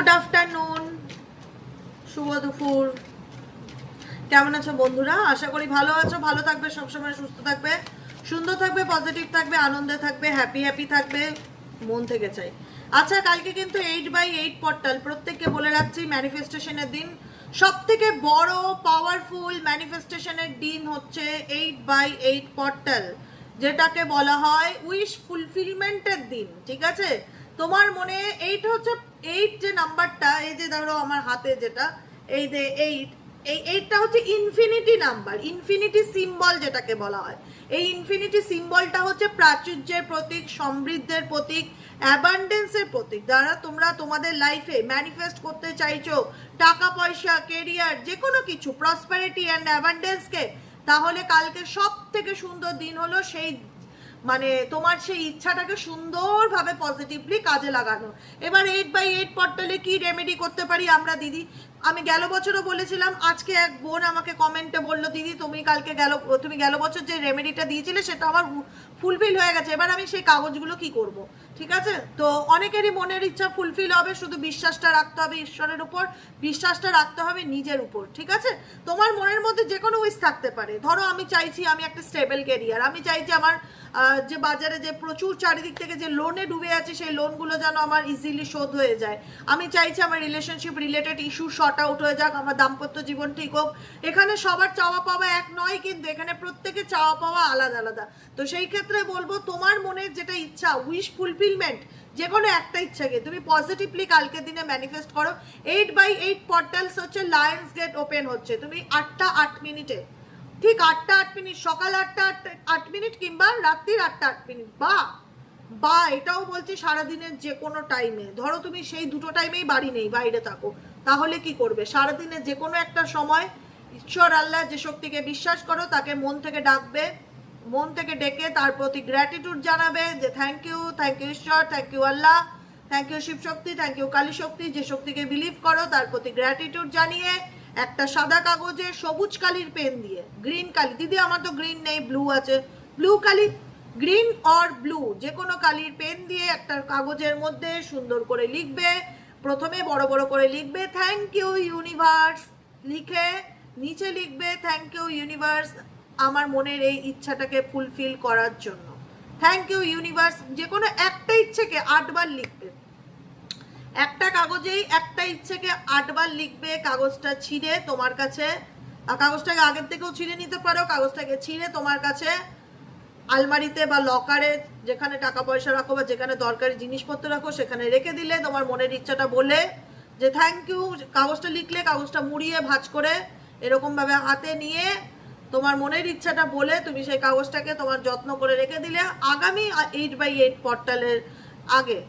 Good afternoon, শুভ দুপুর। কেমন আছো বন্ধুরা? আশা করি ভালো আছো, ভালো থাকবে, সবসময় সুস্থ থাকবে, সুন্দর থাকবে, পজিটিভ থাকবে, আনন্দে থাকবে, হ্যাপি থাকবে, মন থেকে চাই। আচ্ছা, কালকে কিন্তু 8x8 পোর্টাল, প্রত্যেককে বলে রাখছি, ম্যানিফেস্টেশনের দিন। সব থেকে বড় পাওয়ারফুল ম্যানিফেস্টেশনের দিন হচ্ছে 8x8 পোর্টাল, যেটাকে বলা হয় উইশ ফুলফিলমেন্টের দিন। ঠিক আছে? তোমার মনে এইটা হচ্ছে 8 যে নাম্বারটা, এই যে ধরো আমার হাতে যেটা, এই যে 8, এই 8টা হচ্ছে ইনফিনিটি নাম্বার, ইনফিনিটি সিম্বল যেটাকে বলা হয়। এই ইনফিনিটি সিম্বলটা হচ্ছে প্রাচুর্যের প্রতীক, সমৃদ্ধের প্রতীক, অ্যাবান্ডেন্সের প্রতীক। যারা তোমরা তোমাদের লাইফে ম্যানিফেস্ট করতে চাইছো টাকা পয়সা, কেরিয়ার, যে কোনো কিছু, প্রসপারিটি অ্যান্ড অ্যাবান্ডেন্সকে, তাহলে কালকে সব থেকে সুন্দর দিন হলো সেই, মানে তোমার সেই ইচ্ছাটাকে সুন্দরভাবে পজিটিভলি কাজে লাগানো। এবার 8x8 পোর্টালে কি রেমেডি করতে পারি আমরা দিদি? আমি গেল বছরও বলেছিলাম, আজকে এক বোন আমাকে কমেন্টে বললো, দিদি তুমি গেল বছর যে রেমেডিটা দিয়েছিলে সেটা আমার ফুলফিল হয়ে গেছে, এবার আমি সেই কাগজগুলো কি করব। ঠিক আছে? তো অনেকেরই মনের ইচ্ছা ফুলফিল হবে, শুধু বিশ্বাসটা রাখতে হবে ঈশ্বরের উপর, বিশ্বাসটা রাখতে হবে নিজের উপর। ঠিক আছে? তোমার মনের মধ্যে যে কোনো উইশ থাকতে পারে। ধরো আমি চাইছি আমি একটা স্টেবল ক্যারিয়ার, আমি চাইছি আমার যে বাজারে যে প্রচুর চারিদিক থেকে যে লোনে ডুবে আছে সেই লোনগুলো যেন আমার ইজিলি শোধ হয়ে যায়। আমি চাইছি আমার relationship related issue short out হয়ে যাক, আমার দাম্পত্য জীবন ঠিক হোক। এখানে সবার চাওয়া পাওয়া এক নয়, কিন্তু এখানে প্রত্যেকের চাওয়া পাওয়া আলাদা আলাদা। তো সেই ক্ষেত্রে বলবো, তোমার মনের যেটা ইচ্ছা, উইশ ফুলফিলমেন্ট, যে কোনো একটা ইচ্ছাকে তুমি পজিটিভলি কালকের দিনে ম্যানিফেস্ট করো। 8x8 পোর্টালস হচ্ছে লায়ন্স গেট ওপেন হচ্ছে, তুমি 8টা 8 মিনিটে, ঠিক 8টা 8 মিনিট, সকাল 8টা 8 মিনিট কিংবা রাত্রির 8টা 8 মিনিট, বা এটাও বলছি সারাদিনের যে কোনো টাইমে। ধরো তুমি সেই দুটো টাইমেই বাড়ি নেই, বাইরে থাকো, তাহলে কি করবে? সারাদিনে যে কোনো একটা সময় ঈশ্বর আল্লাহ যে শক্তিকে বিশ্বাস করো তাকে মন থেকে ডাকবে, মন থেকে ডেকে তার প্রতি গ্র্যাটিটিউড জানাবে যে থ্যাংক ইউ ঈশ্বর, thank you Allah, thank you Shiva Shakti, thank you Kali Shakti, যে শক্তিকে বিলিভ করো তার প্রতি গ্র্যাটিটিউড জানিয়ে একটা সাদা কাগজে সবুজ কালির পেন দিয়ে, গ্রিন কালি, দিদি আমার তো গ্রিন নেই, ব্লু আছে, blue Kali, green or blue, যে কোনো কালির পেন দিয়ে একটা কাগজের মধ্যে সুন্দর করে লিখবে। প্রথমে বড় বড় করে লিখবে থ্যাংক ইউ ইউনিভার্স, লিখে নিচে লিখবে থ্যাংক ইউ ইউনিভার্স আমার মনের এই ইচ্ছাটাকে ফুলফিল করার জন্য, থ্যাংক ইউ ইউনিভার্স। যে কোনো একটা ইচ্ছেকে 8বার লিখবে, একটা কাগজেই একটা ইচ্ছেকে 8বার লিখবে। কাগজটা ছিঁড়ে তোমার কাছে, কাগজটাকে আগের থেকেও ছিঁড়ে নিতে পারো, কাগজটাকে ছিঁড়ে তোমার কাছে আলমারিতে বা লকারে, যেখানে টাকা পয়সা রাখো বা যেখানে দরকারি জিনিসপত্র রাখো সেখানে রেখে দিলে, তোমার মনের ইচ্ছাটা বলে যে থ্যাংক ইউ, কাগজটা লিখলে কাগজটা মুড়িয়ে ভাঁজ করে এরকমভাবে হাতে নিয়ে তোমার মনের ইচ্ছাটা বলে তুমি সেই কাগজটাকে তোমার যত্ন করে রেখে দিলে। আগামী 8x8 পোর্টালের আগে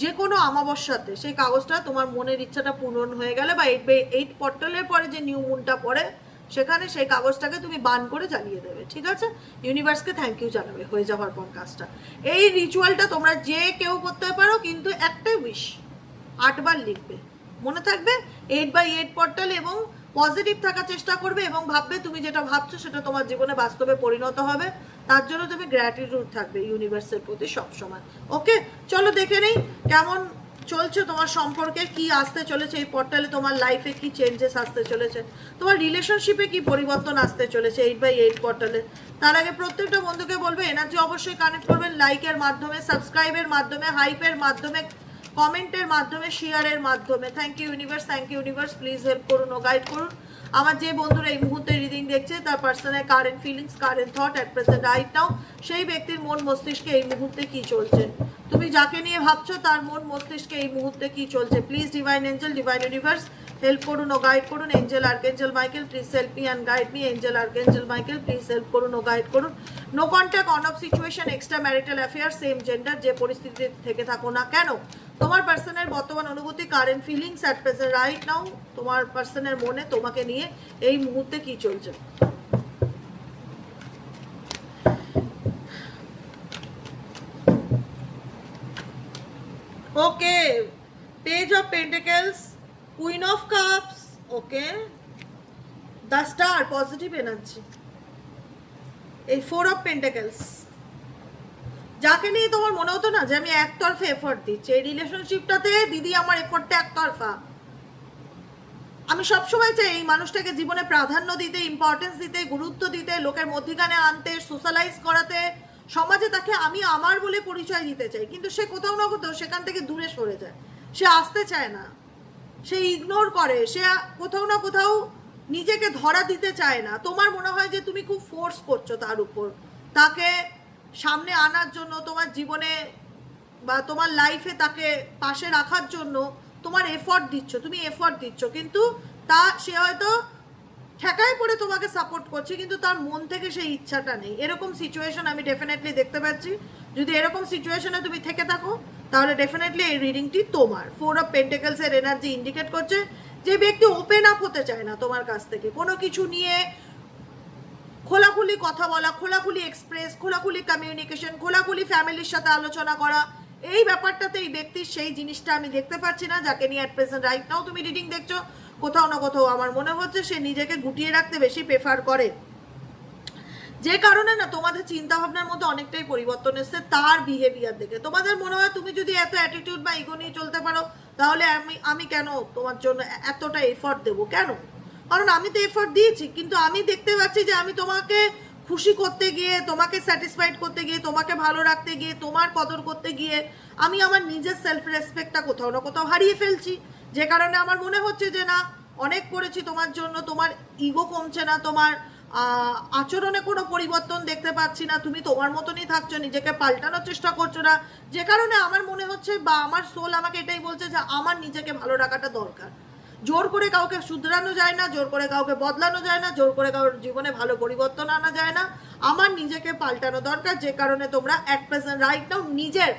যে কোনো অমাবস্যাতে সেই কাগজটা তোমার মনের ইচ্ছাটা পূরণ হয়ে গেলে, বা 8x8 পোর্টালের পরে যে নিউ মুনটা পড়ে সেখানে সেই কাগজটাকে তুমি বান করে জ্বালিয়ে দেবে। ঠিক আছে? ইউনিভার্সকে থ্যাংক ইউ জানাবে হয়ে যাওয়ার পর কাজটা। এই রিচুয়ালটা তোমরা যে কেউ করতে পারো, কিন্তু একটাই উইশ 8বার লিখবে, মনে থাকবে 8x8 পোর্টাল, এবং পজিটিভ থাকার চেষ্টা করবে এবং ভাববে তুমি যেটা ভাবছো সেটা তোমার জীবনে বাস্তবে পরিণত হবে। তার জন্য তুমি গ্র্যাটিটিউড থাকবে ইউনিভার্সের প্রতি সবসময়। ওকে, চলো দেখে নেই কেমন চলছে তোমার সম্পর্কে, কি আসতে চলেছে এই পোর্টালে, তোমার লাইফে কি চেঞ্জেস আসতে চলেছে, তোমার রিলেশনশিপে কি পরিবর্তন আসতে চলেছে 8x8 পোর্টালে। তার আগে প্রত্যেকটা বন্ধুকে বলবে এনার্জি অবশ্যই কানেক্ট করবেন লাইকের মাধ্যমে, সাবস্ক্রাইবের মাধ্যমে, হাইপের মাধ্যমে, কমেন্টের মাধ্যমে, শেয়ারের মাধ্যমে। Thank you universe, please help করুন ও গাইড করুন। আমার যে বন্ধুরা এই মুহূর্তে রিডিং দেখছে তার personal current feelings, current thought at present right নাও, সেই ব্যক্তির মন মস্তিষ্কে এই মুহূর্তে কি চলছে, তুমি যাকে নিয়ে ভাবছো তার মন মস্তিষ্কে এই মুহূর্তে কি চলছে। Please divine angel, divine universe help করুন ও গাইড করুন। Angel archangel Michael please help me and guide me. Angel archangel Michael please help করুন ও গাইড করুন। No contact, on off situation, extra marital affair, same gender, যে পরিস্থিতিতে থেকে থাকো না কেন, তোমার পার্সনের বর্তমান অনুভূতি, current feelings at present right now, তোমার পার্সনের মনে তোমাকে নিয়ে এই মুহূর্তে কি চলছে। Okay, page of pentacles, queen of cups, okay, the star, positive energy, এই 4 অফ পেন্টাকেলস, যাকে নিয়ে তোমার মনে হতো না যে আমি একতরফা এফোর্ট দিচ্ছি, এই রিলেশনশিপটাতে দিদি আমার এফোর্টটা একতরফা। আমি সবসময় চাই এই মানুষটাকে জীবনে প্রাধান্য দিতে, ইম্পর্টেন্স দিতে, গুরুত্ব দিতে, লোকের মধ্যিখানে আনতে, সোশ্যালাইজ করাতে, সমাজে তাকে আমি আমার বলে পরিচয় দিতে চাই। কিন্তু সে কোথাও না কোথাও সেখান থেকে দূরে সরে যায়, সে আসতে চায় না, সে ইগনোর করে, সে কোথাও না কোথাও নিজেকে ধরা দিতে চায় না। তোমার মনে হয় যে তুমি খুব ফোর্স করছো তার উপর, তাকে সামনে আনার জন্য, তোমার জীবনে বা তোমার লাইফে তাকে পাশে রাখার জন্য তোমার এফর্ট দিচ্ছ, তুমি এফর্ট দিচ্ছ, কিন্তু সে হয়তো ঠেকায় পড়ে তোমাকে সাপোর্ট করছে, কিন্তু তার মন থেকে সেই ইচ্ছাটা নেই। এরকম সিচুয়েশন আমি ডেফিনেটলি দেখতে পাচ্ছি। যদি এরকম সিচুয়েশনে তুমি থেকে থাকো তাহলে ডেফিনেটলি এই রিডিংটি তোমার। 4 অফ পেন্টিকলস এর এনার্জি ইন্ডিকেট করছে যে ব্যক্তি ওপেন আপ হতে চায় না তোমার কাছ থেকে, কোনো কিছু নিয়ে খোলাখুলি কথা বলা, খোলাখুলি এক্সপ্রেস, খোলাখুলি কমিউনিকেশন, খোলাখুলি ফ্যামিলির সাথে আলোচনা করা, এই ব্যাপারটাতে এই ব্যক্তির সেই জিনিসটা আমি দেখতে পাচ্ছি না। যাকে নিয়ে অ্যাট প্রেজেন্ট রাইট নাও তুমি রিডিং দেখছো, কোথাও না কোথাও আমার মনে হচ্ছে সে নিজেকে গুটিয়ে রাখতে বেশি প্রেফার করে, যে কারণে না তোমাদের চিন্তা ভাবনার মধ্যে অনেকটাই পরিবর্তন এসছে তার বিহেভিয়ার দেখে। তোমাদের মনে হয় তুমি যদি এত অ্যাটিটিউড বা ইগো নিয়ে চলতে পারো তাহলে আমি কেন তোমার জন্য এতটা এফর্ট দেবো, কেন? কারণ আমি তো এফর্ট দিয়েছি, কিন্তু আমি দেখতে পাচ্ছি যে আমি তোমাকে খুশি করতে গিয়ে, তোমাকে স্যাটিসফাইড করতে গিয়ে, তোমাকে ভালো রাখতে গিয়ে, তোমার কদর করতে গিয়ে আমি আমার নিজের সেলফ রেসপেক্টটা কোথাও না কোথাও হারিয়ে ফেলছি। যে কারণে আমার মনে হচ্ছে যে না, অনেক করেছি তোমার জন্য, তোমার ইগো কমছে না, তোমার আচরণে কোনো পরিবর্তন দেখতে পাচ্ছি না, তুমি তোমার মতনই থাকছো, নিজেকে পাল্টানোর চেষ্টা করছো না। যে কারণে আমার মনে হচ্ছে বা আমার সোল আমাকে এটাই বলছে যে আমার নিজেকে ভালো রাখাটা দরকার। জোর করে কাউকে শুধরানো যায় না, জোর করে কাউকে বদলানো যায় না, জোর করে কারোর জীবনে ভালো পরিবর্তন আনা যায় না, আমার নিজেকে পাল্টানো দরকার। যে কারণে তোমরা অ্যাট প্রেজেন্ট রাইট নাও নিজের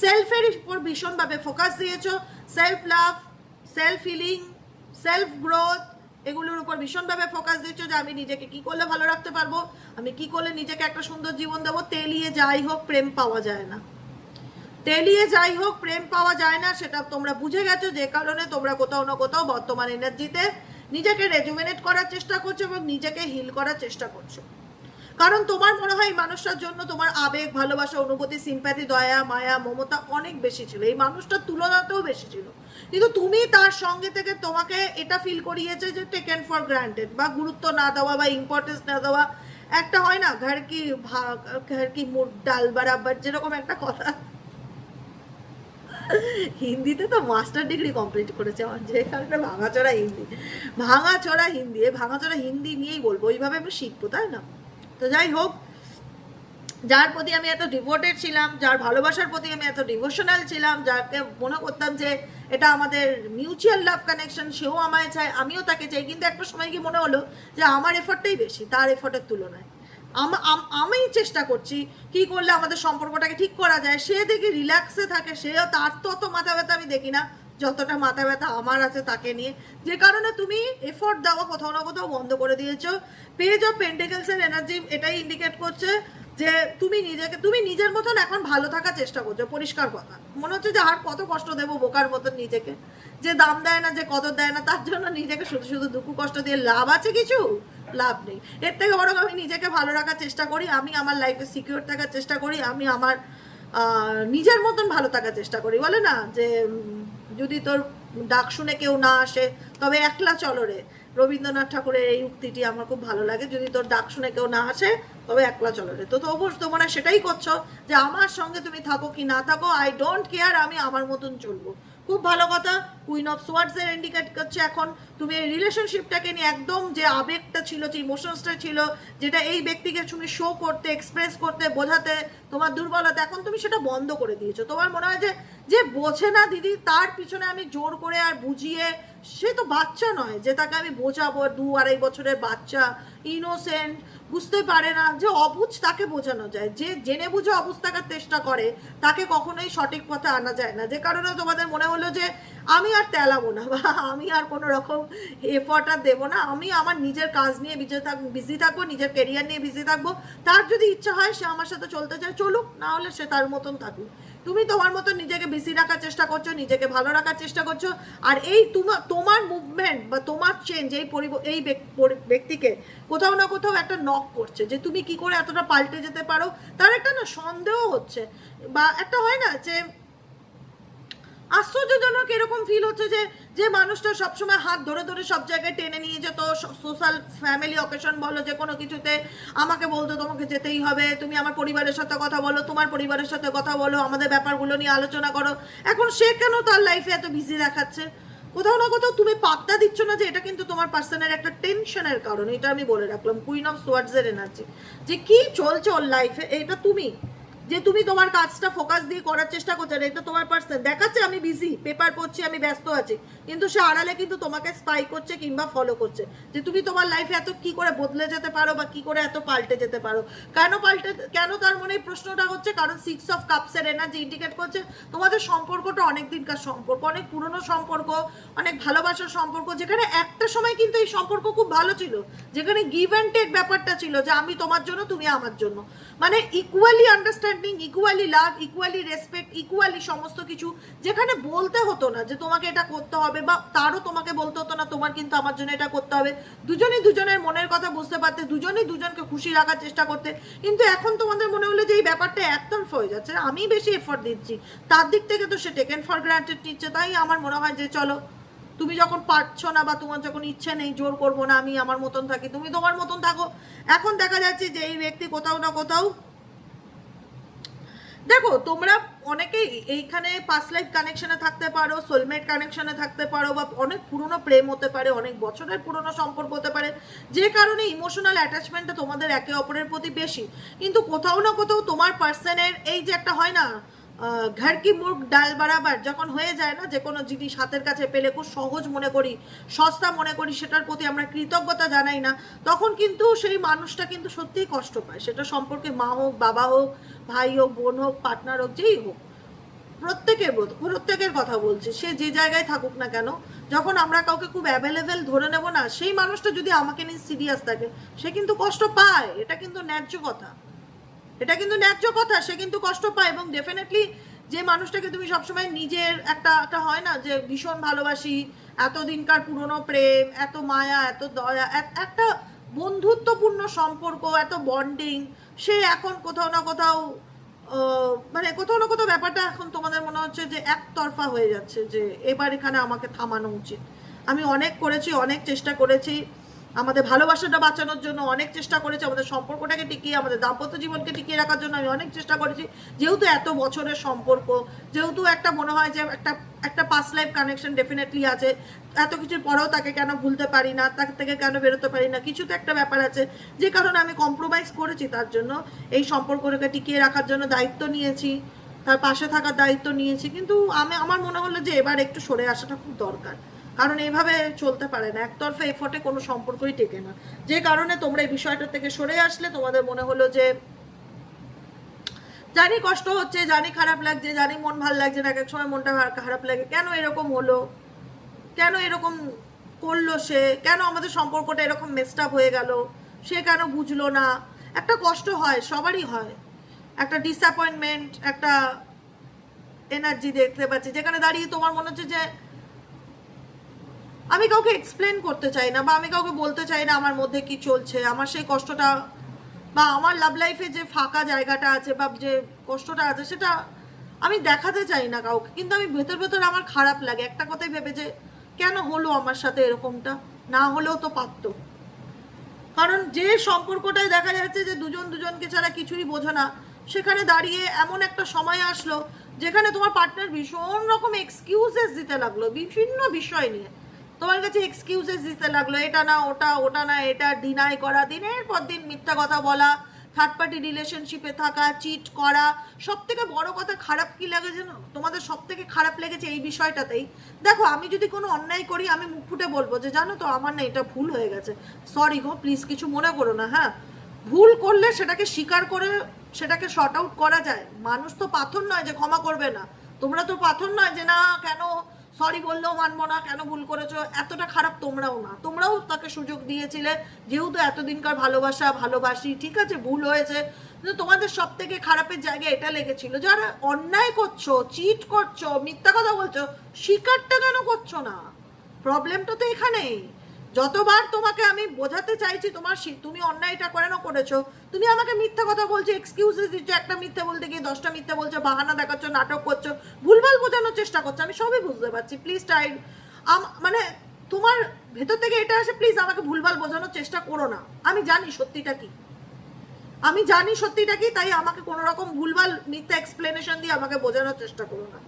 সেলফের উপর ভীষণভাবে ফোকাস দিয়েছো। Self love, self healing, self growth, এগুলোর উপর ভীষণভাবে ফোকাস দিচ্ছ যে আমি নিজেকে কি করলে ভালো রাখতে পারবো, আমি কি করলে নিজেকে একটা সুন্দর জীবন দেবো। তেলিয়ে যাই হোক প্রেম পাওয়া যায় না, তেলিয়ে যাই হোক প্রেম পাওয়া যায় না, সেটা তোমরা বুঝে গেছো। যে কারণে তোমরা কোথাও না কোথাও বর্তমান এনার্জিতে নিজেকে রেজুমিনেট করার চেষ্টা করছো এবং নিজেকে হিল করার চেষ্টা করছো। কারণ তোমার মনে হয় এই মানুষটার জন্য তোমার আবেগ, ভালোবাসা, অনুভূতি, সিম্প্যাথি, দয়া, মায়া, মমতা অনেক বেশি ছিল, এই মানুষটার তুলনাতেও বেশি ছিল। কিন্তু তুমি তার সঙ্গে থেকে তোমাকে এটা ফিল করিয়েছে যে টেকেন ফর গ্রান্টেড, বা গুরুত্ব না দেওয়া বা ইম্পর্টেন্স না দেওয়া। একটা হয় না ঘর কি মুড ডাল বরাবর, যেরকম একটা কথা। হিন্দিতে তো মাস্টার ডিগ্রি কমপ্লিট করেছে আমার, যে কারণে ভাঙাচোরা হিন্দি, ভাঙাচোরা হিন্দি, এই ভাঙাচোরা হিন্দি নিয়েই বলবো, ওইভাবে আমি শিখবো, তাই না? তো যাই হোক, যার প্রতি আমি এত ডিভোটেড ছিলাম, যার ভালোবাসার প্রতি আমি এত ডিভোশনাল ছিলাম, যাকে মনে করতাম যে এটা আমাদের মিউচুয়াল লাভ কানেকশন, সেও আমায় চায়, আমিও তাকে চাই, কিন্তু একটা সময় কি মনে হলো যে আমার এফর্টটাই বেশি তার এফর্টের তুলনায়। আমি চেষ্টা করছি কি করলে আমাদের সম্পর্কটাকে ঠিক করা যায়, সে দেখি রিল্যাক্সে থাকে, সেও, তার তো অত মাথা ব্যথা আমি দেখি না যতটা মাথা ব্যথা আমার আছে তাকে নিয়ে। যে কারণে তুমি এফোর্ট দেওয়া কোথাও না কোথাও বন্ধ করে দিয়েছো। পেজ অফ পেন্টিকলসের এনার্জি এটাই ইন্ডিকেট করছে যে তুমি নিজের মতন এখন ভালো থাকার চেষ্টা করছো। পরিষ্কার কথা, মনে হচ্ছে যে আর কত কষ্ট দেবো বোকার মতন নিজেকে, যে দাম দেয় না, যে কদর দেয় না, তার জন্য নিজেকে শুধু শুধু দুঃখ কষ্ট দিয়ে লাভ আছে কিছু? লাভ নেই। এর থেকে বরং আমি নিজেকে ভালো রাখার চেষ্টা করি, আমি আমার লাইফে সিকিউর থাকার চেষ্টা করি, আমি আমার নিজের মতন ভালো থাকার চেষ্টা করি। বলে না যে যদি তোর ডাক শুনে কেউ না আসে তবে একলা চলো রে, রবীন্দ্রনাথ ঠাকুরের এই উক্তিটি আমার খুব ভালো লাগে। যদি তোর ডাক শুনে কেউ না আসে তবে একলা চলো রে। তো অবশ্য তোমরা সেটাই করছো যে আমার সঙ্গে তুমি থাকো কি না থাকো, আই ডোন্ট কেয়ার, আমি আমার মতন চলবো। খুব ভালো কথা। কুইন অফ সোয়ার্ডসের ইন্ডিকেট করছে এখন তুমি এই রিলেশনশিপটাকে নিয়ে একদম যে আবেগটা ছিল, যে ইমোশনসটা ছিল, যেটা এই ব্যক্তিকে তুমি শো করতে, এক্সপ্রেস করতে, বোঝাতে তোমার দুর্বলতা, এখন তুমি সেটা বন্ধ করে দিয়েছো। তোমার মনে হয় যে বোঝে না দিদি, তার পিছনে আমি জোর করে আর বুঝিয়ে, সে তো বাচ্চা নয় যে তাকে আমি বোঝাবো, 2-2.5 বছরের বাচ্চা, ইনোসেন্ট, বুঝতে পারে না। যে অবুঝ তাকে বোঝানো যায়, যে জেনে বুঝে অবুঝ থাকার চেষ্টা করে তাকে কখনোই সঠিক পথে আনা যায় না। যে কারণে তোমাদের মনে হলো যে আমি আর তেলাবো না, বা আমি আর কোনো রকম এফর্ট আর দেবো না, আমি আমার নিজের কাজ নিয়ে বিজি থাকবো, নিজের কেরিয়ার নিয়ে বিজি থাকবো। তার যদি ইচ্ছা হয় সে আমার সাথে চলতে চায় চলুক, না হলে সে তার মতন থাকুক। তুমি তোমার মতো নিজেকে বিজি রাখার চেষ্টা করছো, নিজেকে ভালো রাখার চেষ্টা করছো। আর এই তোমার মুভমেন্ট বা তোমার চেঞ্জ এই ব্যক্তিকে কোথাও না কোথাও একটা নক করছে যে তুমি কি করে এতটা পাল্টে যেতে পারো। তার একটা না সন্দেহ হচ্ছে, বা একটা হয় না যে আশ্চর্যজনক এরকম ফিল হচ্ছে যে যে মানুষটা সবসময় হাত ধরে ধরে সব জায়গায় টেনে নিয়ে যেত, সোশ্যাল ফ্যামিলি অকেশন বলো, যে কোনো কিছুতে আমাকে বলতো তোমাকে যেতেই হবে, তুমি আমার পরিবারের সাথে কথা বলো, তোমার পরিবারের সাথে কথা বলো, আমাদের ব্যাপারগুলো নিয়ে আলোচনা করো। এখন সে কেন তার লাইফে এত বিজি দেখাচ্ছে? কোথাও না কোথাও তুমি পাত্তা দিচ্ছ না যে এটা কিন্তু তোমার পার্সনের একটা টেনশনের কারণ। এটা আমি বলে রাখলাম, কুইন অফ সোয়ার্ডসের এনার্জি, যে কি চলছে ওর লাইফে এটা তুমি, যে তুমি তোমার কাজটা ফোকাস দিয়ে করার চেষ্টা করছো, এটা তোমার পার্সন দেখাচ্ছে আমি বিজি, পেপার পড়ছি, আমি ব্যস্ত আছি, কিন্তু সে আড়ালে কিন্তু তোমাকে স্পাই করছে কিংবা ফলো করছে যে তুমি তোমার লাইফে এত কি করে বদলে যেতে পারো বা কি করে এত পাল্টে যেতে পারো। কেন তার মনে এই প্রশ্নটা হচ্ছে, কারণ 6 অফ কাপসের এনার্জি ইন্ডিকেট করছে তোমাদের সম্পর্কটা অনেক দিনকার সম্পর্ক, অনেক পুরনো সম্পর্ক, অনেক ভালোবাসার সম্পর্ক, যেখানে একটা সময় কিন্তু এই সম্পর্ক খুব ভালো ছিল, যেখানে গিভ অ্যান্ড টেক ব্যাপারটা ছিল, যে আমি তোমার জন্য তুমি আমার জন্য, মানে ইকুয়ালি আন্ডারস্ট্যান্ডিং, ইকুয়ালি লাভ, ইকুয়ালি রেসপেক্ট, ইকুয়ালি সমস্ত কিছু, যেখানে বলতে হতো না যে তোমাকে এটা করতে হবে, বা তারও তোমাকে বলতে হতো না তোমার কিন্তু আমার জন্য এটা করতে হবে। দুজনেই দুজনের মনের কথা বুঝতে পারতে, দুজনেই দুজনকে খুশি রাখার চেষ্টা করতে। কিন্তু এখন তোমাদের মনে হলো যে এই ব্যাপারটা একতরফা হয়ে যাচ্ছে, আমি বেশি এফোর্ট দিচ্ছি, তার দিক থেকে তো সে টেকেন ফর গ্রান্টেড নিচ্ছে। তাই আমার মনে হয় যে চলো, তুমি যখন পারছো না বা তোমার যখন ইচ্ছে নেই, জোর করবো না, আমি আমার মতন থাকি, তুমি তোমার মতন থাকো। এখন দেখা যাচ্ছে যে এই ব্যক্তি কোথাও না কোথাও, দেখো তোমরা অনেকেই এইখানে পাস্ট লাইফ কানেকশনে থাকতে পারো, সোলমেট কানেকশনে থাকতে পারো, বা অনেক পুরনো প্রেম হতে পারে, অনেক বছরের পুরনো সম্পর্ক হতে পারে, যে কারণে ইমোশনাল অ্যাটাচমেন্টটা তোমাদের একে অপরের প্রতি বেশি। কিন্তু কোথাও না কোথাও তোমার পার্সনের এই যে একটা হয় না, ঘর কি মুর্গ ডাল বরাবর যখন হয়ে যায় না, যে কোনো জিনিস হাতের কাছে পেলে খুব সহজ মনে করি, সস্তা মনে করি, সেটার প্রতি আমরা কৃতজ্ঞতা জানাই না, তখন কিন্তু সেই মানুষটা কিন্তু সত্যিই কষ্ট পায়। সেটা সম্পর্কে মা হোক, বাবা হোক, ভাই হোক, বোন হোক, পার্টনার হোক, যেই হোক, প্রত্যেকের কথা বলছি, সে যে জায়গায় থাকুক না কেন, যখন আমরা কাউকে খুব অ্যাভেলেবেল ধরে নেব না, সেই মানুষটা যদি আমাকে নিয়ে সিরিয়াস থাকে, সে কিন্তু কষ্ট পায়। এটা কিন্তু ন্যায্য কথা, এটা কিন্তু ন্যায্য কথা, সে কিন্তু কষ্ট পায়। এবং ডেফিনেটলি যে মানুষটাকে তুমি সবসময় নিজের একটা হয় না যে ভীষণ ভালোবাসি, এতদিনকার পুরনো প্রেম, এত মায়া, এত দয়া, একটা বন্ধুত্বপূর্ণ সম্পর্ক, এত বন্ডিং, সে এখন কোথাও না কোথাও মানে কোথাও না কোথাও ব্যাপারটা এখন তোমাদের মনে হচ্ছে যে একতরফা হয়ে যাচ্ছে, যে এবার এখানে আমাকে থামানো উচিত। আমি অনেক করেছি, অনেক চেষ্টা করেছি, আমাদের ভালোবাসাটা বাঁচানোর জন্য অনেক চেষ্টা করেছি, আমাদের সম্পর্কটাকে টিকিয়ে, আমাদের দাম্পত্য জীবনকে টিকিয়ে রাখার জন্য আমি অনেক চেষ্টা করেছি। যেহেতু এত বছরের সম্পর্ক, যেহেতু একটা মনে হয় যে একটা পাস্ট লাইফ কানেকশন ডেফিনেটলি আছে, এত কিছুর পরেও তাকে কেন ভুলতে পারি না, তার থেকে কেন বেরোতে পারি না, কিছু তো একটা ব্যাপার আছে, যে কারণে আমি কম্প্রোমাইজ করেছি, তার জন্য এই সম্পর্কটাকে টিকিয়ে রাখার জন্য দায়িত্ব নিয়েছি, তার পাশে থাকার দায়িত্ব নিয়েছি। কিন্তু আমার মনে হলো যে এবার একটু সরে আসাটা খুব দরকার, কারণ এইভাবে চলতে পারে না, একতরফা এফোর্টে কোনো সম্পর্কই টেকে না। যে কারণে তোমরা এই বিষয়টা থেকে সরে আসলে, তোমাদের মনে হলো যে জানি কষ্ট হচ্ছে, জানি খারাপ লাগছে, জানি মন ভালো লাগছে না, এক এক সময় মনটা খারাপ লাগে, কেন এরকম হলো, কেন এরকম করলো সে, কেন আমাদের সম্পর্কটা এরকম মেসড আপ হয়ে গেল, সে কেন বুঝলো না, একটা কষ্ট হয়, সবারই হয়, একটা ডিসঅ্যাপয়েন্টমেন্ট, একটা এনার্জি দেখতে পাচ্ছি, যেখানে দাঁড়িয়ে তোমার মনে হচ্ছে যে আমি কাউকে এক্সপ্লেন করতে চাই না, বা আমি কাউকে বলতে চাই না আমার মধ্যে কি চলছে, আমার সেই কষ্টটা, বা আমার লাভ লাইফে যে ফাঁকা জায়গাটা আছে বা যে কষ্টটা আছে, সেটা আমি দেখাতে চাই না কাউকে। কিন্তু আমি ভেতর ভেতর আমার খারাপ লাগে, একটা কথাই ভেবে যে কেন হলো আমার সাথে এরকমটা, না হলেও তো পারতো। কারণ যে সম্পর্কটায় দেখা যাচ্ছে যে দুজন দুজনকে ছাড়া কিছুই বোঝে না, সেখানে দাঁড়িয়ে এমন একটা সময় আসলো যেখানে তোমার পার্টনার ভীষণ রকম এক্সকিউজেস দিতে লাগলো বিভিন্ন বিষয় নিয়ে, তোমার কাছে এক্সকিউজেস দিতে লাগলো, এটা না ওটা, ওটা না এটা, ডিনাই করা, দিনের পর দিন মিথ্যা কথা বলা, থার্ড পার্টি রিলেশনশিপে থাকা, চিট করা। সব থেকে বড় কথা খারাপ কি লাগে জানো, তোমাদের সব থেকে খারাপ লেগেছে এই বিষয়টাতেই। দেখো আমি যদি কোনো অন্যায় করি, আমি মুখ ফুটে বলবো যে জানো তো আমার না এটা ভুল হয়ে গেছে, সরি গো, প্লিজ কিছু মনে করো না। হ্যাঁ, ভুল করলে সেটাকে স্বীকার করে সেটাকে শর্ট আউট করা যায়। মানুষ তো পাথর নয় যে ক্ষমা করবে না, তোমরা তো পাথর নয় যে না কেন সরি বললেও মানবো না, কেন ভুল করেছো। এতটা খারাপ তোমরাও না, তোমরাও তাকে সুযোগ দিয়েছিলে, যেহেতু এতদিনকার ভালোবাসি, ঠিক আছে ভুল হয়েছে, কিন্তু তোমাদের সব থেকে খারাপের জায়গায় এটা লেগেছিল, যারা অন্যায় করছো, চিট করছো, মিথ্যা কথা বলছো, স্বীকারটা কেন করছো না? প্রবলেমটা তো এখানেই। যতবার তোমাকে আমি বোঝাতে চাইছি তুমি অন্যায়টা কেন করেছো, তুমি আমাকে মিথ্যা কথা বলছো, এক্সকিউজেস দিচ্ছ, একটা মিথ্যা বলতে গিয়ে 10টা মিথ্যা বলছো, বাহানা দেখাচ্ছ, নাটক করছো, ভুলভাল বোঝানোর চেষ্টা করছো, আমি সবই বুঝতে পারছি। প্লিজ মানে তোমার ভেতর থেকে এটা আসে, প্লিজ আমাকে ভুলভাল বোঝানোর চেষ্টা করো না। আমি জানি সত্যিটা কি, তাই আমাকে কোনো রকম ভুলভাল মিথ্যা এক্সপ্লেনেশন দিয়ে আমাকে বোঝানোর চেষ্টা করো না।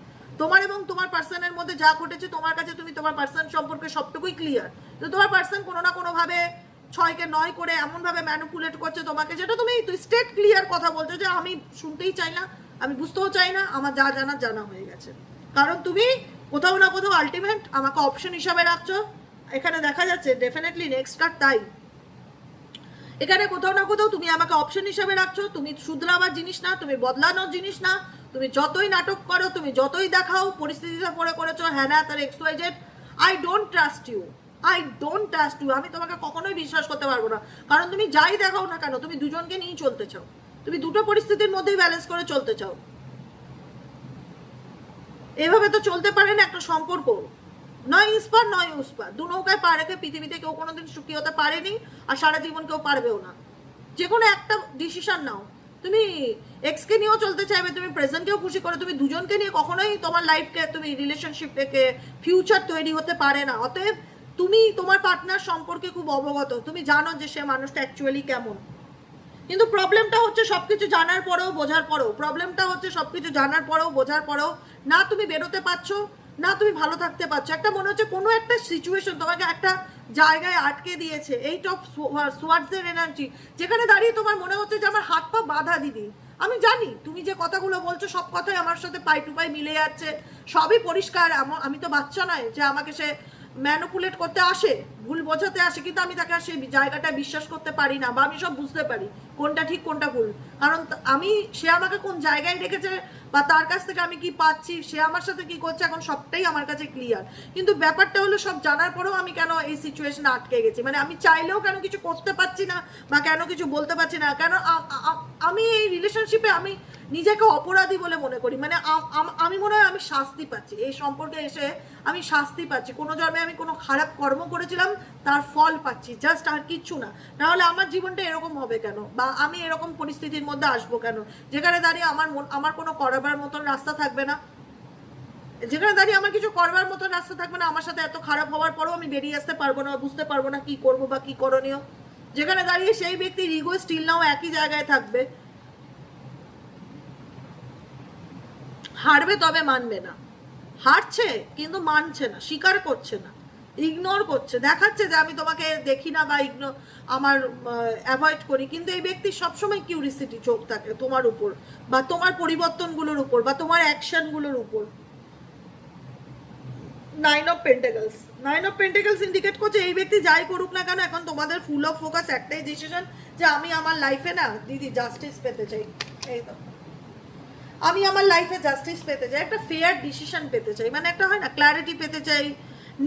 তোমার এবং তোমার পার্সনের মধ্যে যা ঘটেছে, তোমার কাছে তুমি তোমার পার্সন সম্পর্কে সবটুকুই ক্লিয়ার। তো তোমার পার্সন কোনো না কোনোভাবে 6কে 9 করে এমনভাবে ম্যানিপুলেট করছে তোমাকে, যেটা তুমি স্টেট ক্লিয়ার কথা বলছো যে আমি শুনতেই চাই না, আমি বুঝতেও চাই না, আমার যা জানা হয়ে গেছে। কারণ তুমি কোথাও না কোথাও আলটিমেট আমাকে অপশন হিসাবে রাখছো। এখানে দেখা যাচ্ছে ডেফিনেটলি নেক্সট কার্ড তাই, এখানে কোথাও না কোথাও তুমি আমাকে অপশন হিসাবে রাখছো। তুমি শুধরাবার জিনিস না, তুমি বদলানোর জিনিস না। তুমি যতই নাটক করো, তুমি যতই দেখাও, পরিস্থিতিটা পরে করেছো, হ্যাঁ না তার XYZ, I don't trust you. আমি তোমাকে কখনোই বিশ্বাস করতে পারবো না। কারণ তুমি যাই দেখাও না কেন, তুমি দুজনকে নিয়েই চলতে চাও, তুমি দুটো পরিস্থিতির মধ্যেই ব্যালেন্স করে চলতে চাও। এভাবে তো চলতে পারে না একটা সম্পর্ক। নয় ইস্পার নয় উস্পার, দু নৌকায় পা রেখে পৃথিবীতে কেউ কোনোদিন সুখী হতে পারেনি, আর সারা জীবন কেউ পারবেও না। যে কোনো একটা ডিসিশন নাও। তুমি এক্সকে নিয়েও চলতে চাইবে, তুমি প্রেজেন্টকেও খুশি করো, তুমি দুজনকে নিয়ে কখনোই তোমার লাইফকে, তুমি রিলেশনশিপ থেকে ফিউচার তৈরি হতে পারে না। অতএব তুমি তোমার পার্টনার সম্পর্কে খুব অবগত, তুমি জানো যে সে মানুষটা অ্যাকচুয়ালি কেমন। কিন্তু প্রবলেমটা হচ্ছে সবকিছু জানার পরেও বোঝার পরেও না তুমি বেরোতে পারছো, না তুমি ভালো থাকতে পারছো। একটা মনে হচ্ছে কোনো একটা সিচুয়েশন তোমাকে একটা জায়গায় আটকে দিয়েছে, এই টপ সোয়ার্ডসের এনার্জি, যেখানে দাঁড়িয়ে তোমার মনে হচ্ছে যে আমার হাত পা বাঁধা দিদি। আমি জানি তুমি যে কথাগুলো বলছো সব কথাই আমার সাথে পাই টু পাই মিলে যাচ্ছে, সবই পরিষ্কার। আমি তো বাচ্চা নয় যে আমাকে সে ম্যানুপুলেট করতে আসে, ভুল বোঝাতে আসে, কিন্তু আমি তাকে আর সেই জায়গাটা বিশ্বাস করতে পারি না, বা আমি সব বুঝতে পারি কোনটা ঠিক কোনটা ভুল। কারণ সে আমাকে কোন জায়গায় রেখেছে, বা তার কাছ থেকে আমি কি পাচ্ছি, সে আমার সাথে কি করছে, এখন সবটাই আমার কাছে ক্লিয়ার। কিন্তু ব্যাপারটা হলো সব জানার পরেও আমি কেন এই সিচুয়েশনে আটকে গেছি, মানে আমি চাইলেও কেন কিছু করতে পারছি না, বা কেন কিছু বলতে পারছি না, কেন আমি এই রিলেশনশিপে আমি নিজেকে অপরাধী বলে মনে করি। মানে আমি মনে হয় আমি শাস্তি পাচ্ছি এই সম্পর্কে এসে, আমি শাস্তি পাচ্ছি। কোনো জন্মে আমি কোনো খারাপ কর্ম করেছিলাম, তার ফল পাচ্ছি, জাস্ট আর কিচ্ছু না। নাহলে আমার জীবনটা এরকম হবে কেন, বা আমি এরকম পরিস্থিতির মধ্যে আসবো কেন, যেখানে দাঁড়িয়ে আমার কোনো করবার মতন রাস্তা থাকবে না, যেখানে দাঁড়িয়ে আমার কিছু করবার মতন রাস্তা থাকবে না, আমার সাথে এত খারাপ হওয়ার পরেও আমি বেরিয়ে আসতে পারবো না, বুঝতে পারবো না কি করবো বা কি করণীয়, যেখানে দাঁড়িয়ে সেই ব্যক্তির ইগো স্টিল নাও একই জায়গায় থাকবে। হারবে তবে মানবে না, হারছে কিন্তু মানছে না, স্বীকার করছে না, ইগনোর করছে, দেখাচ্ছে যে আমি তোমাকে দেখি না বা আমার অ্যাভয়েড করি। কিন্তু এই ব্যক্তির সবসময় কিউরিসিটি চোখ থাকে তোমার উপর, বা তোমার পরিবর্তনগুলোর উপর, বা তোমার অ্যাকশনগুলোর উপর। 9 অফ পেন্টাকলস ইন্ডিকেট করছে এই ব্যক্তি যাই করুক না কেন, এখন তোমাদের ফুল অফ ফোকাস একটাই ডিসিশন, যে আমি আমার লাইফে না দিদি জাস্টিস পেতে চাই। এই তো আমি আমার লাইফে জাস্টিস পেতে চাই, একটা ফেয়ার ডিসিশন পেতে চাই, মানে একটা হয় না ক্ল্যারিটি পেতে চাই,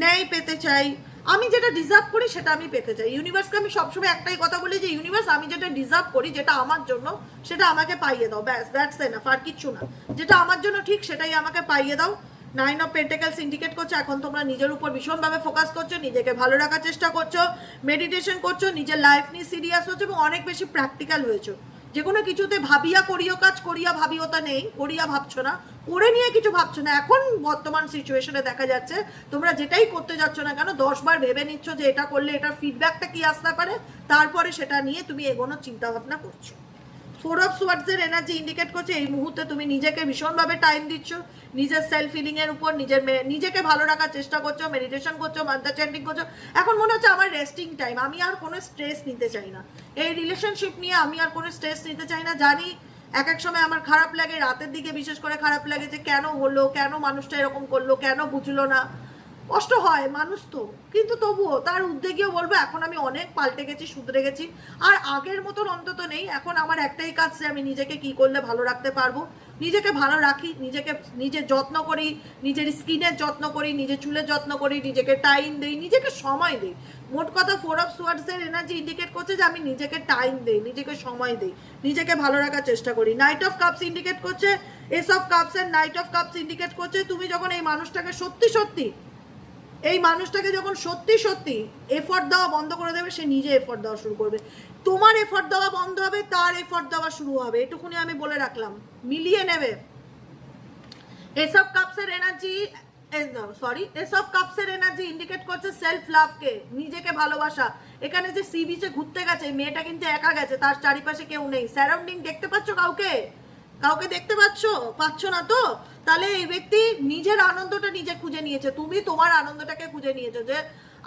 ন্যায় পেতে চাই, আমি যেটা ডিজার্ভ করি সেটা আমি পেতে চাই। ইউনিভার্সকে আমি সবসময় একটাই কথা বলি যে ইউনিভার্স আমি যেটা ডিজার্ভ করি, যেটা আমার জন্য, সেটা আমাকে পাইয়ে দাও, ব্যাস, দ্যাটস এনাফ, আর কিচ্ছু না। যেটা আমার জন্য ঠিক সেটাই আমাকে পাইয়ে দাও। 9 অফ পেন্টাকলস ইন্ডিকেট করছে এখন তোমরা নিজের উপর ভীষণভাবে ফোকাস করছো, নিজেকে ভালো রাখার চেষ্টা করছো, মেডিটেশন করছো, নিজের লাইফ নিয়ে সিরিয়াস হচ্ছে, এবং অনেক বেশি প্র্যাকটিক্যাল হয়েছো। যে কোনো কিছুতে ভাবিয়া করিও কাজ, করিয়া ভাবিওতা নেই, করিয়া ভাবছো না, করে নিয়ে কিছু ভাবছো না। এখন বর্তমান সিচুয়েশনে দেখা যাচ্ছে তোমরা যেটাই করতে যাচ্ছ না কেন 10 বার ভেবে নিচ্ছ যে এটা করলে এটার ফিডব্যাকটা কি আসতে পারে, তারপরে সেটা নিয়ে তুমি এগোনোর চিন্তা ভাবনা করছো। 4 অফ সোয়ার্ডসের এনার্জি ইন্ডিকেট করছে এই মুহূর্তে তুমি নিজেকে ভীষণভাবে টাইম দিচ্ছ, নিজের সেলফ ফিলিং এর উপর, নিজেকে ভালো রাখার চেষ্টা করছো, মেডিটেশন করছো, মান্ত্র চ্যান্টিং করছো। এখন মনে হচ্ছে আমার রেস্টিং টাইম, আমি আর কোনো স্ট্রেস নিতে চাই না এই রিলেশনশিপ নিয়ে, আমি আর কোনো স্ট্রেস নিতে চাই না। জানি এক এক সময় আমার খারাপ লাগে, রাতের দিকে বিশেষ করে খারাপ লাগে যে কেন হলো, কেন মানুষটা এরকম করলো, কেন বুঝলো না, কষ্ট হয় মানুষ তো, কিন্তু তবুও তার উদ্যোগেও বলবো এখন আমি অনেক পাল্টে গেছি, শুধরে গেছি, আর আগের মতন অন্তত নেই। এখন আমার একটাই কাজ যে আমি নিজেকে কি করলে ভালো রাখতে পারবো, নিজেকে ভালো রাখি, নিজের যত্ন করি, নিজের স্কিনের যত্ন করি, নিজের চুলের যত্ন করি, নিজেকে টাইম দিই, নিজেকে সময় দিই। মোট কথা 4 অফ সোয়ার্ডসের এনার্জি ইন্ডিকেট করছে যে আমি নিজেকে টাইম দিই, নিজেকে সময় দিই, নিজেকে ভালো রাখার চেষ্টা করি। নাইট অফ কাপস ইন্ডিকেট করছে, এস অফ কাপস এর নাইট অফ কাপস ইন্ডিকেট করছে তুমি যখন এই মানুষটাকে সত্যি সত্যি এফর্ট দেওয়া বন্ধ করে দেবে, সে নিজে এফর্ট দেওয়া শুরু করবে। তোমার এফর্ট দেওয়া বন্ধ হবে, তার এফর্ট দেওয়া শুরু হবে, এটুকুনি আমি বলে রাখলাম, মিলিয়ে নেবে। এস অফ কাপসের এনার্জি ইন্ডিকেট করছে সেলফ লাভকে, নিজেকে ভালোবাসা। এখানে যে সি বিচে ঘুরতে গেছে মেয়েটা কিন্তু একা গেছে, তার চারিপাশে কেউ নেই। সারাউন্ডিং দেখতে পাচ্ছ কাউকে দেখতে পাচ্ছ না তো? তাহলে এই ব্যক্তি নিজের আনন্দটা নিজে খুঁজে নিয়েছে, তুমি তোমার আনন্দটাকে খুঁজে নিয়েছো যে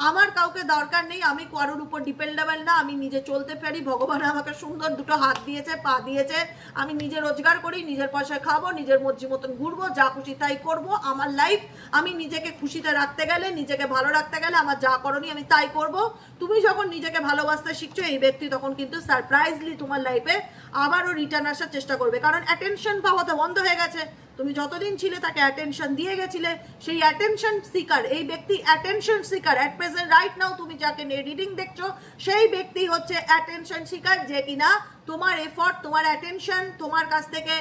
আমার কাউকে দরকার নেই, আমি কারোর উপর ডিপেন্ডেবল না, আমি নিজে চলতে পারি, ভগবান আমাকে সুন্দর দুটো হাত দিয়েছে, পা দিয়েছে, আমি নিজে রোজগার করি, নিজের পয়সায় খাবো, নিজের মর্জি মতন ঘুরবো, যা খুশি তাই করবো, আমার লাইফ। আমি নিজেকে খুশিতে রাখতে গেলে, নিজেকে ভালো রাখতে গেলে আমার যা করণীয় আমি তাই করব। তুমি যখন নিজেকে ভালোবাসতে শিখছো, এই ব্যক্তি তখন কিন্তু সারপ্রাইজলি তোমার লাইফে আবারও রিটার্ন আসার চেষ্টা করবে, কারণ অ্যাটেনশন পাওয়া তো বন্ধ হয়ে গেছে। তুমি যতদিন ছিলে তাকে অ্যাটেনশন দিয়ে গেছিলে, সেই অ্যাটেনশন সিকার এই ব্যক্তি, attention seeker at present right নাও তুমি যাকে রিডিং দেখছো সেই ব্যক্তি হচ্ছে অ্যাটেনশন সিকার, যে কিনা তোমার এফর্ট, তোমার অ্যাটেনশন, তোমার কাছ থেকে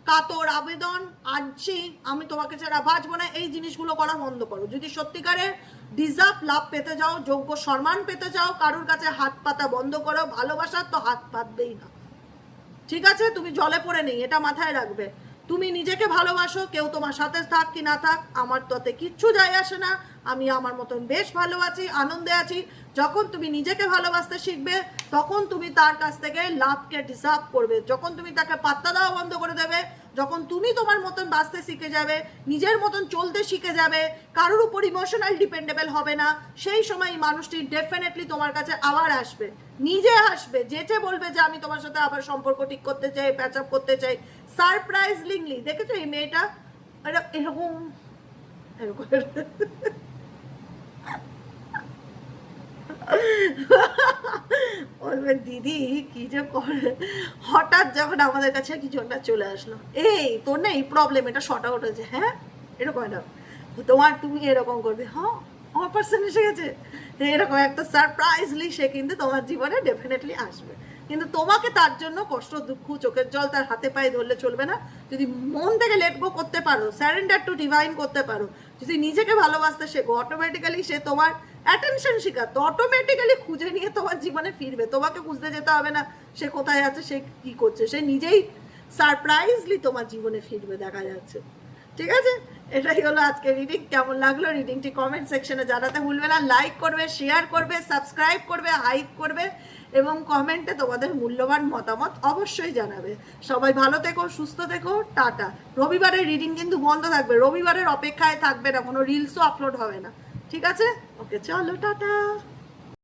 কাতর আবেদন, আনছি আমি তোমাকে ছাড়া বাঁচবো না, এই জিনিসগুলো করা বন্ধ করো। যদি সত্যিকারের ডিজার্ভ লাভ পেতে যাও, যোগ্য সম্মান পেতে চাও, কারোর কাছে হাত পাতা বন্ধ করো। ভালোবাসার তো হাত পাতবেই না, ঠিক আছে? তুমি জলে পড়ে নেই, এটা মাথায় রাখবে। তুমি নিজেকে ভালোবাসো, কেউ তোমার সাথে থাক কি না থাক আমার তাতে কিচ্ছু যায় আসে না, আমি আমার মতন বেশ ভালো আছি, আনন্দে আছি। যখন তুমি নিজেকে ভালোবাসতে শিখবে তখন তুমি তার কাছ থেকে লাভকে ডিজার্ভ করবে। যখন তুমি তাকে পাত্তা দেওয়া বন্ধ করে দেবে, যখন তুমি তোমার মতন বাঁচতে শিখে যাবে, নিজের মতন চলতে শিখে যাবে, কারোর উপর ইমোশনাল ডিপেন্ডেবল হবে না, সেই সময় এই মানুষটি ডেফিনেটলি তোমার কাছে আবার আসবে, নিজে আসবে, যেচে বলবে যে আমি তোমার সাথে আবার সম্পর্ক ঠিক করতে চাই, প্যাচ আপ করতে চাই। সারপ্রাইজলিংলি দেখেছো এই মেয়েটা এরকম বলবে দিদি কি যে করে, হঠাৎ যখন আমাদের কাছে কিছু একটা চলে আসলো, এই তোর না এই প্রবলেম, এটা শর্ট আউট হয়েছে, হ্যাঁ এরকম একটা তুমি এরকম করবে, হ্যাঁ আমার পার্সন এসে গেছে, এরকম একটা সারপ্রাইজলি সে কিন্তু তোমার জীবনে ডেফিনেটলি আসবে। কিন্তু তোমাকে তার জন্য কষ্ট, দুঃখ, চোখের জল তার হাতে পায়ে ধরলে চলবে না। যদি মন থেকে লেট গো করতে পারো, স্যারেন্ডার টু ডিভাইন করতে পারো, যদি নিজেকে ভালোবাসতে শেখো, অটোমেটিক্যালি সে তোমার অ্যাটেনশন শিকার, তো অটোমেটিক্যালি খুঁজে নিয়ে তোমার জীবনে ফিরবে। তোমাকে খুঁজতে যেতে হবে না সে কোথায় আছে, সে কি করছে, সে নিজেই সারপ্রাইজলি তোমার জীবনে ফিরবে, দেখা যাচ্ছে। ঠিক আছে, এটাই হলো আজকে রিডিং। কেমন লাগলো রিডিংটি কমেন্ট সেকশনে জানাতে ভুলবে না। লাইক করবে, শেয়ার করবে, সাবস্ক্রাইব করবে, হাইপ করবে এবং কমেন্টে তোমাদের মূল্যবান মতামত অবশ্যই জানাবে। সবাই ভালো থেকো, সুস্থ থেকো, টাটা। রবিবারের রিডিং কিন্তু বন্ধ থাকবে, রবিবারের অপেক্ষায় থাকবে না, কোনো রিলসও আপলোড হবে না, ঠিক আছে? ওকে, চলো টাটা।